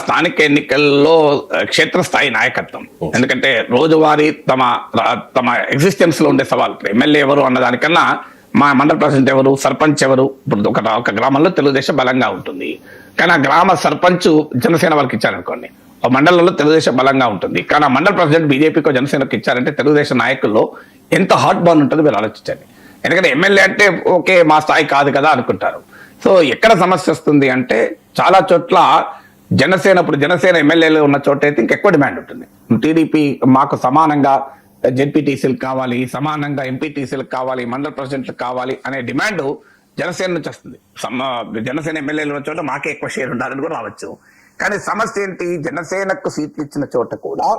స్థానిక ఎన్నికల్లో క్షేత్రస్థాయి నాయకత్వం. ఎందుకంటే రోజువారీ తమ ఎగ్జిస్టెన్స్ లో ఉండే సవాల్, ఎమ్మెల్యే ఎవరు అన్నదానికన్నా మా మండల ప్రెసిడెంట్ ఎవరు, సర్పంచ్ ఎవరు. ఇప్పుడు ఒక గ్రామంలో తెలుగుదేశం బలంగా ఉంటుంది, కానీ ఆ గ్రామ సర్పంచ్ జనసేన వాళ్ళకి ఇచ్చారనుకోండి, ఆ మండలంలో తెలుగుదేశం బలంగా ఉంటుంది. కానీ ఆ మండల ప్రెసిడెంట్ బీజేపీకో జనసేనకు ఇచ్చారంటే తెలుగుదేశం నాయకుల్లో ఎంత హాట్ బాన్ ఉంటుందో మీరు ఆలోచించండి. ఎందుకంటే ఎమ్మెల్యే అంటే ఓకే మా స్థాయి కాదు కదా అనుకుంటారు. సో ఎక్కడ సమస్య వస్తుంది అంటే చాలా చోట్ల ఇప్పుడు జనసేన ఎమ్మెల్యేలు ఉన్న చోట అయితే ఇంకెక్కువ డిమాండ్ ఉంటుంది. టీడీపీ మాకు సమానంగా జెడ్పీటీసీలకు కావాలి, సమానంగా ఎంపీటీసీలకు కావాలి, మండల ప్రెసిడెంట్లకు కావాలి అనే డిమాండ్ జనసేన నుంచి వస్తుంది. జనసేన ఎమ్మెల్యేలు ఉన్న చోట మాకే ఎక్కువ షేర్ ఉండాలని కూడా రావచ్చు. కానీ సమస్య ఏంటి, జనసేనకు సీట్లు ఇచ్చిన చోట కూడా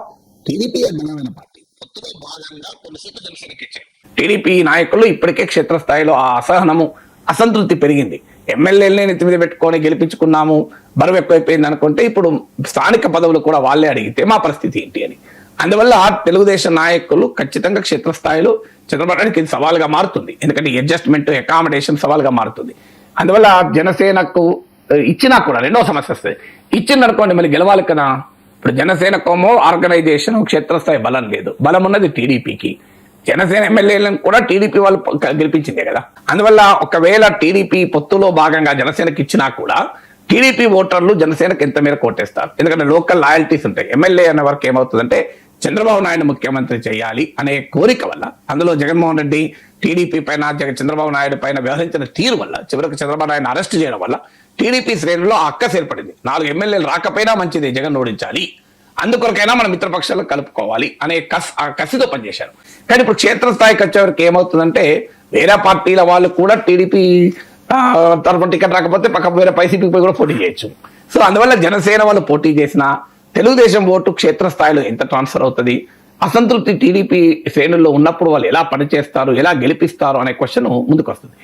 టీడీపీ బలమైన పార్టీ, పొత్తులో భాగంగా కొన్ని సీట్లు జనసేనకి ఇచ్చాయి. టీడీపీ నాయకులు ఇప్పటికే క్షేత్రస్థాయిలో ఆ అసహనము, అసంతృప్తి పెరిగింది. ఎమ్మెల్యేలని నెత్తి మీద పెట్టుకొని గెలిపించుకున్నాము, బరువు ఎక్కువైపోయింది అనుకుంటే ఇప్పుడు స్థానిక పదవులు కూడా వాళ్ళే అడిగితే మా పరిస్థితి ఏంటి అని. అందువల్ల తెలుగుదేశం నాయకులు ఖచ్చితంగా క్షేత్రస్థాయిలో చంద్రబాబు నాయుడుకి ఇది సవాల్గా మారుతుంది. ఎందుకంటే అడ్జస్ట్మెంట్, అకామిడేషన్ సవాల్గా మారుతుంది. అందువల్ల జనసేనకు ఇచ్చినా కూడా రెండో సమస్య వస్తుంది. ఇచ్చిందనుకోండి మళ్ళీ గెలవాలి కదా. ఇప్పుడు జనసేనకోమో ఆర్గనైజేషన్, క్షేత్రస్థాయి బలం లేదు, బలం ఉన్నది టీడీపీకి. జనసేన ఎమ్మెల్యేలను కూడా టీడీపీ వాళ్ళు గెలిపించిందే కదా. అందువల్ల ఒకవేళ టీడీపీ పొత్తులో భాగంగా జనసేనకి ఇచ్చినా కూడా టీడీపీ ఓటర్లు జనసేనకు ఎంత మేర కోటేస్తారు. ఎందుకంటే లోకల్ లాయల్టీస్ ఉంటాయి. ఎమ్మెల్యే అనే వరకు ఏమవుతుందంటే చంద్రబాబు నాయుడు ముఖ్యమంత్రి చేయాలి అనే కోరిక వల్ల, అందులో జగన్మోహన్ రెడ్డి టీడీపీ పైన, చంద్రబాబు నాయుడు పైన వ్యవహరించిన తీరు వల్ల, చివరికి చంద్రబాబు నాయుడు అరెస్ట్ చేయడం వల్ల టీడీపీ శ్రేణుల్లో అక్కసు ఏర్పడింది. 4 ఎమ్మెల్యేలు రాకపోయినా మంచిది, జగన్ ఓడించాలి, అందుకొరకైనా మన మిత్రపక్షాలను కలుపుకోవాలి అనే కసితో పనిచేశారు. కానీ ఇప్పుడు క్షేత్రస్థాయికి వచ్చేవరకు ఏమవుతుందంటే వేరే పార్టీల వాళ్ళు కూడా టీడీపీ తరఫున టికెట్ రాకపోతే పక్క వేరే వైసీపీపై కూడా పోటీ చేయొచ్చు. సో అందువల్ల జనసేన వాళ్ళు పోటీ చేసిన తెలుగుదేశం ఓటు క్షేత్రస్థాయిలో ఎంత ట్రాన్స్ఫర్ అవుతుంది, అసంతృప్తి టీడీపీ శ్రేణుల్లో ఉన్నప్పుడు వాళ్ళు ఎలా పనిచేస్తారు, ఎలా గెలిపిస్తారు అనే క్వశ్చన్ ముందుకు వస్తుంది.